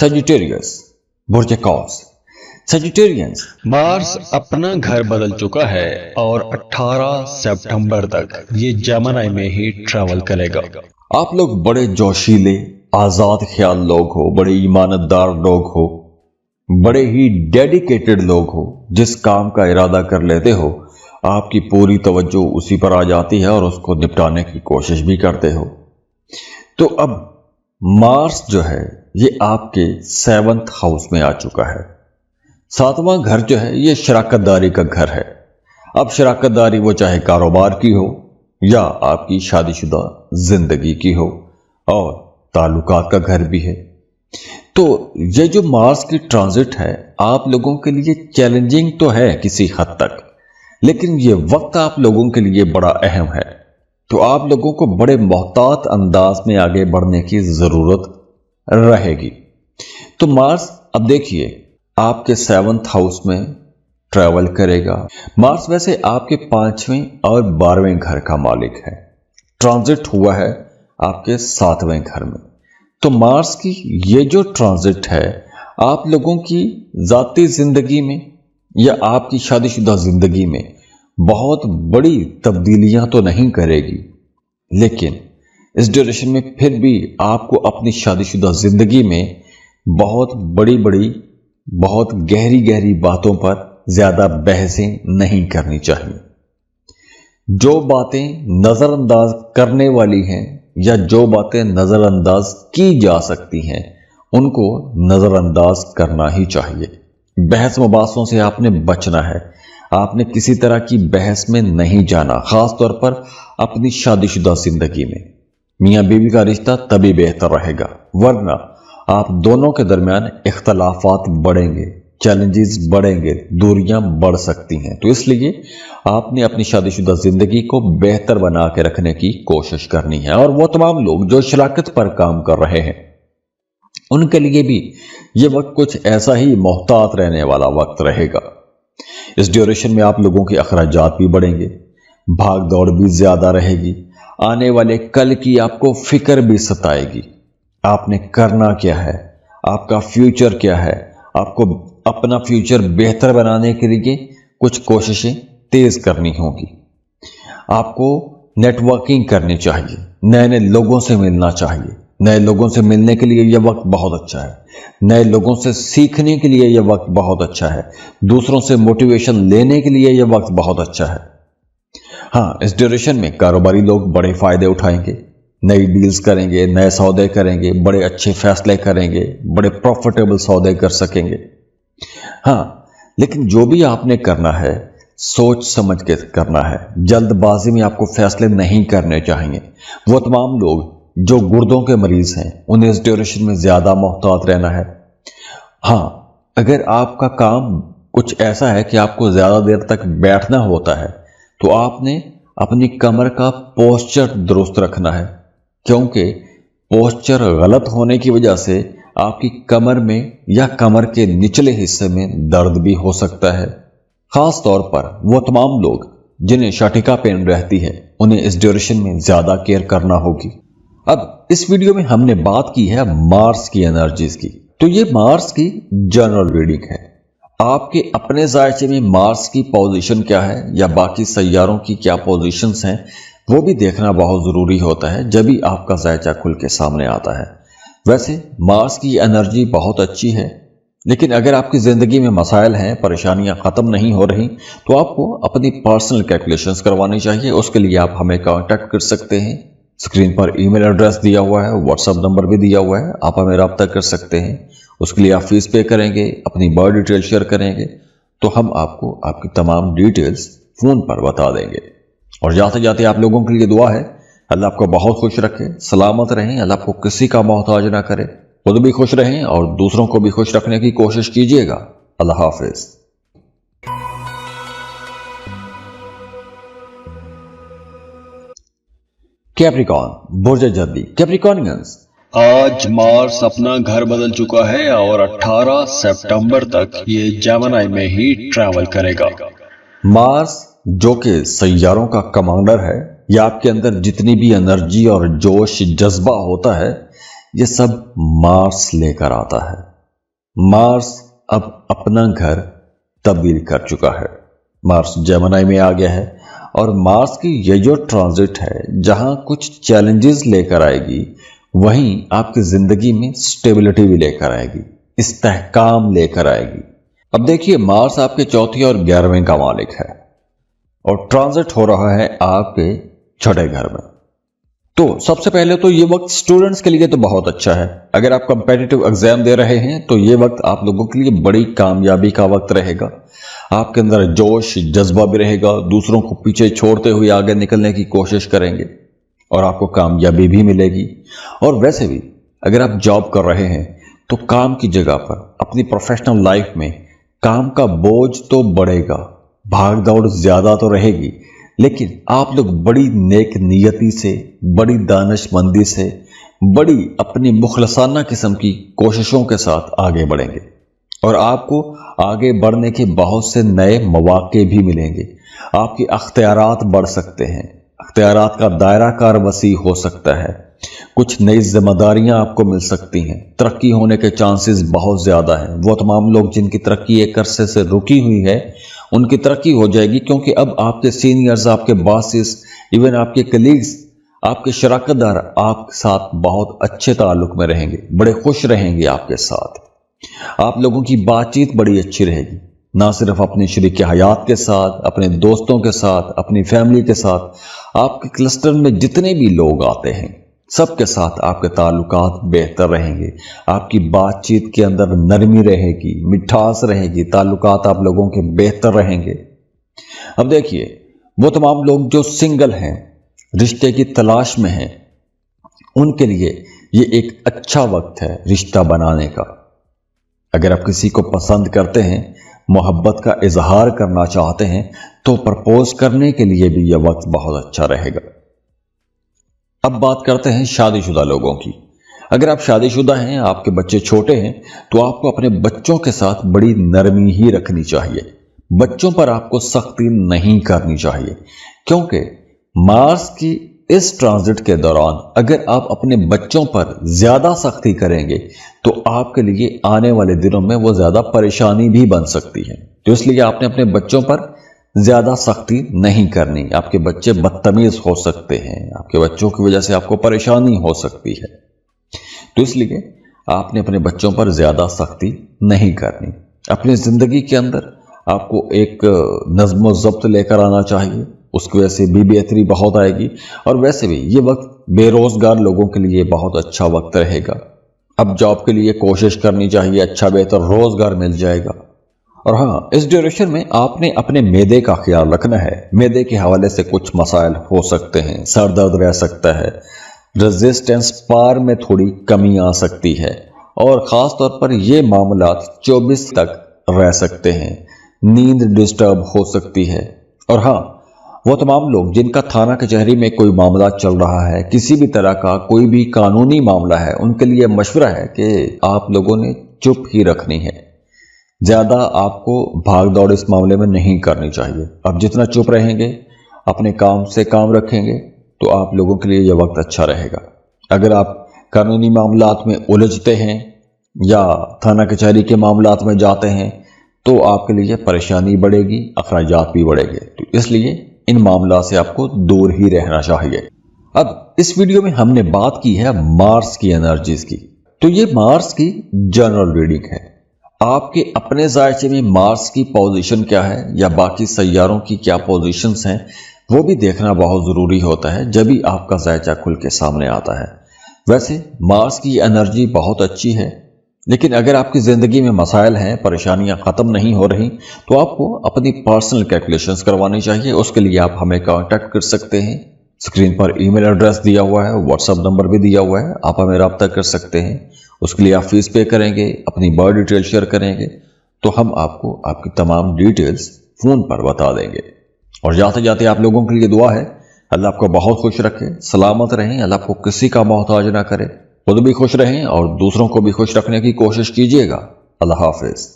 Sagittarius बुर्ज कौस। Sagittarians, Mars अपना घर बदल चुका है और 18 सितंबर तक ये जेमिनी में ही ट्रैवल करेगा। आप लोग बड़े जोशीले आजाद ख्याल लोग हो, बड़े ईमानदार लोग हो, बड़े ही डेडिकेटेड लोग हो। जिस काम का इरादा कर लेते हो आपकी पूरी तवज्जो उसी पर आ जाती है और उसको निपटाने की कोशिश भी करते हो। तो अब मार्स जो है ये आपके 7th हाउस में आ चुका है। 7वां घर जो है ये शराकतदारी का घर है। अब शराकतदारी वो चाहे कारोबार की हो या आपकी शादीशुदा जिंदगी की हो, और ताल्लुकात का घर भी है। तो ये जो मार्स की ट्रांजिट है आप लोगों के लिए चैलेंजिंग तो है किसी हद तक, लेकिन ये वक्त आप लोगों के लिए बड़ा अहम है। तो आप लोगों को बड़े मोहतात अंदाज में आगे बढ़ने की जरूरत रहेगी। तो मार्स अब देखिए आपके 7th हाउस में ट्रैवल करेगा। मार्स वैसे आपके 5वें और 12वें घर का मालिक है। ट्रांजिट हुआ है आपके 7वें घर में। तो मार्स की ये जो ट्रांजिट है आप लोगों की जाती जिंदगी में या आपकी शादीशुदा जिंदगी में बहुत बड़ी तब्दीलियां तो नहीं करेगी, लेकिन इस ड्यूरेशन में फिर भी आपको अपनी शादीशुदा जिंदगी में बहुत बड़ी बहुत गहरी बातों पर ज्यादा बहसें नहीं करनी चाहिए। जो बातें नजरअंदाज करने वाली हैं या जो बातें नजरअंदाज की जा सकती हैं उनको नजरअंदाज करना ही चाहिए। बहस मुबासों से आपने बचना है। आपने किसी तरह की बहस में नहीं जाना, खास तौर पर अपनी शादीशुदा जिंदगी में। मियां बीवी का रिश्ता तभी बेहतर रहेगा, वरना आप दोनों के दरमियान इख्तलाफात बढ़ेंगे, चैलेंजेस बढ़ेंगे, दूरियां बढ़ सकती हैं। तो इसलिए आपने अपनी शादीशुदा जिंदगी को बेहतर बना के रखने की कोशिश करनी है। और वो तमाम लोग जो शराकत पर काम कर रहे हैं उनके लिए भी ये वक्त कुछ ऐसा ही मोहतात रहने वाला वक्त रहेगा। इस ड्यूरेशन में आप लोगों के अखराजात भी बढ़ेंगे, भाग दौड़ भी ज्यादा रहेगी, आने वाले कल की आपको फिक्र भी सताएगी। आपने करना क्या है, आपका फ्यूचर क्या है, आपको अपना फ्यूचर बेहतर बनाने के लिए कुछ कोशिशें तेज करनी होगी। आपको नेटवर्किंग करनी चाहिए, नए नए लोगों से मिलना चाहिए। नए लोगों से मिलने के लिए यह वक्त बहुत अच्छा है। नए लोगों से सीखने के लिए यह वक्त बहुत अच्छा है। दूसरों से मोटिवेशन लेने के लिए यह वक्त बहुत अच्छा है। हाँ, इस ड्यूरेशन में कारोबारी लोग बड़े फायदे उठाएंगे, नई डील्स करेंगे, नए सौदे करेंगे, बड़े अच्छे फैसले करेंगे, बड़े प्रॉफिटेबल सौदे कर सकेंगे। हाँ, लेकिन जो भी आपने करना है सोच समझ के करना है। जल्दबाजी में आपको फैसले नहीं करने चाहिए। वो तमाम लोग जो गुर्दों के मरीज हैं उन्हें इस ड्यूरेशन में ज्यादा मोहतात रहना है। हाँ, अगर आपका काम कुछ ऐसा है कि आपको ज्यादा देर तक बैठना होता है तो आपने अपनी कमर का पोस्चर दुरुस्त रखना है, क्योंकि पोस्चर गलत होने की वजह से आपकी कमर में या कमर के निचले हिस्से में दर्द भी हो सकता है। खास तौर पर वो तमाम लोग जिन्हें शटिका पेन रहती है उन्हें इस ड्यूरेशन में ज्यादा केयर करना होगी। अब इस वीडियो में हमने बात की है मार्स की एनर्जीज की। तो ये मार्स की जनरल रीडिंग है। आपके अपने जायचे में मार्स की पोजीशन क्या है या बाकी सैयारों की क्या पोजीशंस हैं वो भी देखना बहुत जरूरी होता है जब भी आपका जायचा खुल के सामने आता है। वैसे मार्स की एनर्जी बहुत अच्छी है, लेकिन अगर आपकी जिंदगी में मसाइल हैं, परेशानियां खत्म नहीं हो रही, तो आपको अपनी पर्सनल कैलकुलेशंस करवानी चाहिए। उसके लिए आप हमें कांटेक्ट कर सकते हैं। स्क्रीन पर ईमेल एड्रेस दिया हुआ है, व्हाट्सएप नंबर भी दिया हुआ है, आप हमें रब्ता कर सकते हैं। उसके लिए आप फीस पे करेंगे, अपनी बर्थ डिटेल शेयर करेंगे तो हम आपको आपकी तमाम डिटेल्स फोन पर बता देंगे। और जाते जाते आप लोगों के लिए दुआ है, अल्लाह आपको बहुत खुश रखे, सलामत रहें, अल्लाह आपको किसी का मोहताज ना करे, खुद भी खुश रहें और दूसरों को भी खुश रखने की कोशिश कीजिएगा। अल्लाह हाफिज। कैप्रिकॉर्न बुर्ज जल्दी। कैप्रिकॉर्नियंस, आज मार्स अपना घर बदल चुका है और 18 सितंबर तक ये जेमिनी में ही ट्रैवल करेगा। मार्स जो कि सैयारों का कमांडर है, या आपके अंदर जितनी भी एनर्जी और जोश जज्बा होता है ये सब मार्स लेकर आता है। मार्स अब अपना घर तब्दील कर चुका है। मार्स जेमिनी में आ गया है और मार्स की ये जो ट्रांजिट है, जहां कुछ चैलेंजेस लेकर आएगी, वहीं आपकी जिंदगी में स्टेबिलिटी भी लेकर आएगी, इस्तेहकाम लेकर आएगी। अब देखिए, मार्स आपके चौथे और 11वें का मालिक है और ट्रांजिट हो रहा है आपके छठे घर में। तो सबसे पहले तो ये वक्त स्टूडेंट्स के लिए तो बहुत अच्छा है। अगर आप कॉम्पिटिटिव एग्जाम दे रहे हैं तो ये वक्त आप लोगों के लिए बड़ी कामयाबी का वक्त रहेगा। आपके अंदर जोश, जज्बा भी रहेगा, दूसरों को पीछे छोड़ते हुए आगे निकलने की कोशिश करेंगे और आपको कामयाबी भी मिलेगी। और वैसे भी अगर आप जॉब कर रहे हैं तो काम की जगह पर अपनी प्रोफेशनल लाइफ में काम का बोझ तो बढ़ेगा, भाग दौड़ ज्यादा तो रहेगी, लेकिन आप लोग बड़ी नेक नियति से, बड़ी दानिशमंदी से, बड़ी अपनी मुखलसाना किस्म की कोशिशों के साथ आगे बढ़ेंगे और आपको आगे बढ़ने के बहुत से नए मौके भी मिलेंगे। आपके अख्तियारात बढ़ सकते हैं, अख्तियारात का दायरा कार वसी हो सकता है, कुछ नई जिम्मेदारियां आपको मिल सकती हैं, तरक्की होने के चांसेस बहुत ज्यादा हैं। वो तमाम लोग जिनकी तरक्की एक अरसे से रुकी हुई है, उनकी तरक्की हो जाएगी, क्योंकि अब आपके सीनियर्स, आपके बॉसेस, इवन आपके कलीग्स, आपके शराकतदार आपके साथ बहुत अच्छे ताल्लुक में रहेंगे, बड़े खुश रहेंगे आपके साथ। आप लोगों की बातचीत बड़ी अच्छी रहेगी, ना सिर्फ अपने शरीक हयात के साथ, अपने दोस्तों के साथ, अपनी फैमिली के साथ, आपके क्लस्टर में जितने भी लोग आते हैं सबके साथ आपके ताल्लुकात बेहतर रहेंगे। आपकी बातचीत के अंदर नरमी रहेगी, मिठास रहेगी, ताल्लुकात आप लोगों के बेहतर रहेंगे। अब देखिए, वो तमाम लोग जो सिंगल हैं, रिश्ते की तलाश में हैं, उनके लिए ये एक अच्छा वक्त है रिश्ता बनाने का। अगर आप किसी को पसंद करते हैं, मोहब्बत का इजहार करना चाहते हैं, तो प्रपोज करने के लिए भी यह वक्त बहुत अच्छा रहेगा। अब बात करते हैं शादीशुदा लोगों की। अगर आप शादीशुदा हैं, आपके बच्चे छोटे हैं, तो आपको अपने बच्चों के साथ बड़ी नरमी ही रखनी चाहिए। बच्चों पर आपको सख्ती नहीं करनी चाहिए, क्योंकि मार्स की इस ट्रांजिट के दौरान अगर आप अपने बच्चों पर ज्यादा सख्ती करेंगे तो आपके लिए आने वाले दिनों में वो ज्यादा परेशानी भी बन सकती है। तो इसलिए आपने अपने बच्चों पर ज्यादा सख्ती नहीं करनी। आपके बच्चे बदतमीज हो सकते हैं, आपके बच्चों की वजह से आपको परेशानी हो सकती है, तो इसलिए आपने अपने बच्चों पर ज्यादा सख्ती नहीं करनी। अपनी जिंदगी के अंदर आपको एक नज़्म ज़ब्त लेकर आना चाहिए, उसकी वजह से भी बेहतरी बहुत आएगी। और वैसे भी ये वक्त बेरोजगार लोगों के लिए बहुत अच्छा वक्त रहेगा। अब जॉब के लिए कोशिश करनी चाहिए, अच्छा बेहतर रोजगार मिल जाएगा। और हाँ, इस ड्यूरेशन में आपने अपने मैदे का ख्याल रखना है। मैदे के हवाले से कुछ मसाइल हो सकते हैं, सर दर्द रह सकता है, रेजिस्टेंस पार में थोड़ी कमी आ सकती है और ख़ास तौर पर ये मामलात 24 तक रह सकते हैं। नींद डिस्टर्ब हो सकती है। और हाँ, वो तमाम लोग जिनका थाना कचहरी में कोई मामला चल रहा है, किसी भी तरह का कोई भी कानूनी मामला है, उनके लिए मशवरा है कि आप लोगों ने चुप ही रखनी है। ज़्यादा आपको भाग दौड़ इस मामले में नहीं करनी चाहिए। आप जितना चुप रहेंगे, अपने काम से काम रखेंगे, तो आप लोगों के लिए यह वक्त अच्छा रहेगा। अगर आप कानूनी मामलात में उलझते हैं या थाना कचहरी के मामलात में जाते हैं तो आपके लिए परेशानी बढ़ेगी, अखराजात भी बढ़ेंगे। तो इसलिए इन मामला से आपको दूर ही रहना चाहिए। अब इस वीडियो में हमने बात की है मार्स की एनर्जीज की। तो ये मार्स की जनरल रीडिंग है। आपके अपने जायचे में मार्स की पोजीशन क्या है या बाकी सैयारों की क्या पोजीशंस हैं, वो भी देखना बहुत ज़रूरी होता है जब भी आपका जायचा खुल के सामने आता है। वैसे मार्स की एनर्जी बहुत अच्छी है, लेकिन अगर आपकी ज़िंदगी में मसाइल हैं, परेशानियां ख़त्म नहीं हो रही, तो आपको अपनी पर्सनल कैलकुलेशंस करवानी चाहिए। उसके लिए आप हमें कांटेक्ट कर सकते हैं। स्क्रीन पर ईमेल एड्रेस दिया हुआ है, व्हाट्सएप नंबर भी दिया हुआ है, आप हमें रब्ता कर सकते हैं। उसके लिए आप फीस पे करेंगे, अपनी बर्थ डिटेल शेयर करेंगे, तो हम आपको आपकी तमाम डिटेल्स फ़ोन पर बता देंगे। और जाते जाते आप लोगों के लिए दुआ है, अल्लाह आपको बहुत खुश रखे, सलामत रहें, अल्लाह आपको किसी का मोहताज ना करे, खुद भी खुश रहें और दूसरों को भी खुश रखने की कोशिश कीजिएगा। अल्लाह हाफिज।